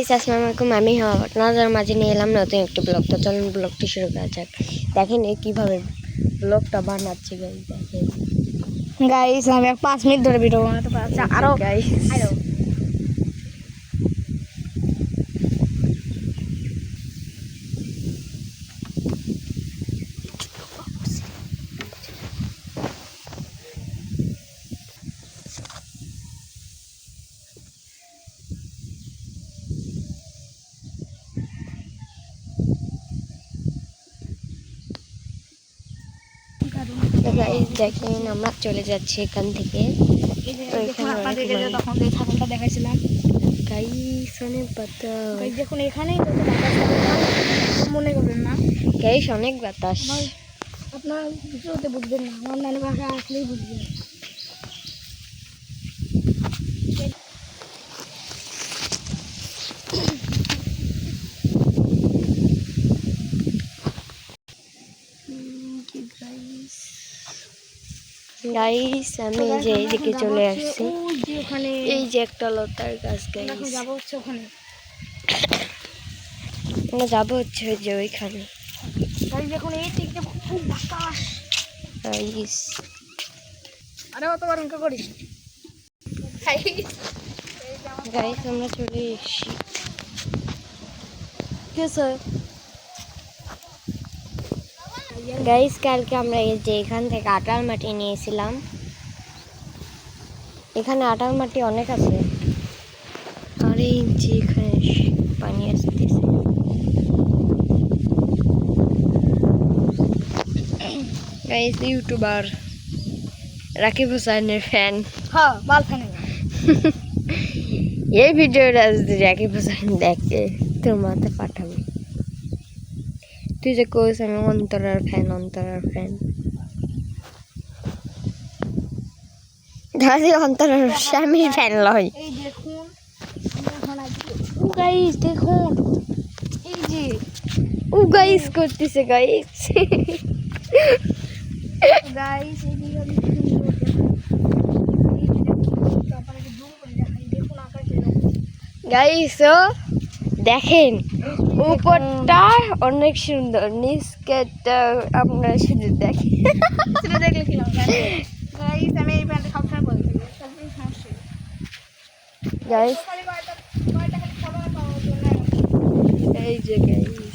আসসালামু আলাইকুম, আমি আপনাদের মাঝে নিয়ে এলাম নতুন একটি ব্লগ। তো চলুন ব্লগটি শুরু করা যাক। দেখেন কীভাবে ব্লগটা বানাচ্ছে গাইস। দেখেন গাইস, আমি 5 মিনিট ধরে ভিডিও বানাতে পারছি। আরো গাইস দেখেন আমরা চলে যাচ্ছি এখান থেকে। তখন যে ছাগলটা দেখাইছিলাম গাইস অনেক বাতাস, দেখুন এখানেই মনে করবেন না গাইস অনেক বাতাস। আপনার কিছুতে বুঝবেন না, আমার নানি ভাষা আসলেই বুঝবেন। গাইস আমি যে এইদিকে চলে আসছি, এই যে একটা লতার গাছ। গাইস যাবো হচ্ছে ওখানে, আমরা যাবো হচ্ছে ওই যে ওইখানে। দেখুন এই দিকটা খুব বাতাস। গাইস আরে অত বারণ করিস। গাইস আমরা চলে এসেছি। গাইস কালকে আমরা এই যে এখান থেকে আটার মাটি নিয়েছিলাম। এখানে আটার মাটি অনেক আছে। আর এই যে এখানে পানি আসতেছে। গাইস ইউটিউবার রাকিব হোসেনের ফ্যান। হ্যাঁ, বাল ফ্যান। এই ভিডিওটা যদি রাকিব হোসেন দেখে তোর মাথা পাঠাবে। তুই যে কোস আমি অন্তরার ফ্যান। অন্তরার স্বামীর ফ্যান লয়। এই দেখুন গাইস, দেখুন এই যে গাইস করতেছে গাইস। গাইস গাইস দেখেন উপরটা অনেক সুন্দর, নিচটা আপনারা শুধু দেখেন। দেখলে কি গাইস, আমি এই প্যান্টটা সবসময় পরি। গাইস এই যে গাইস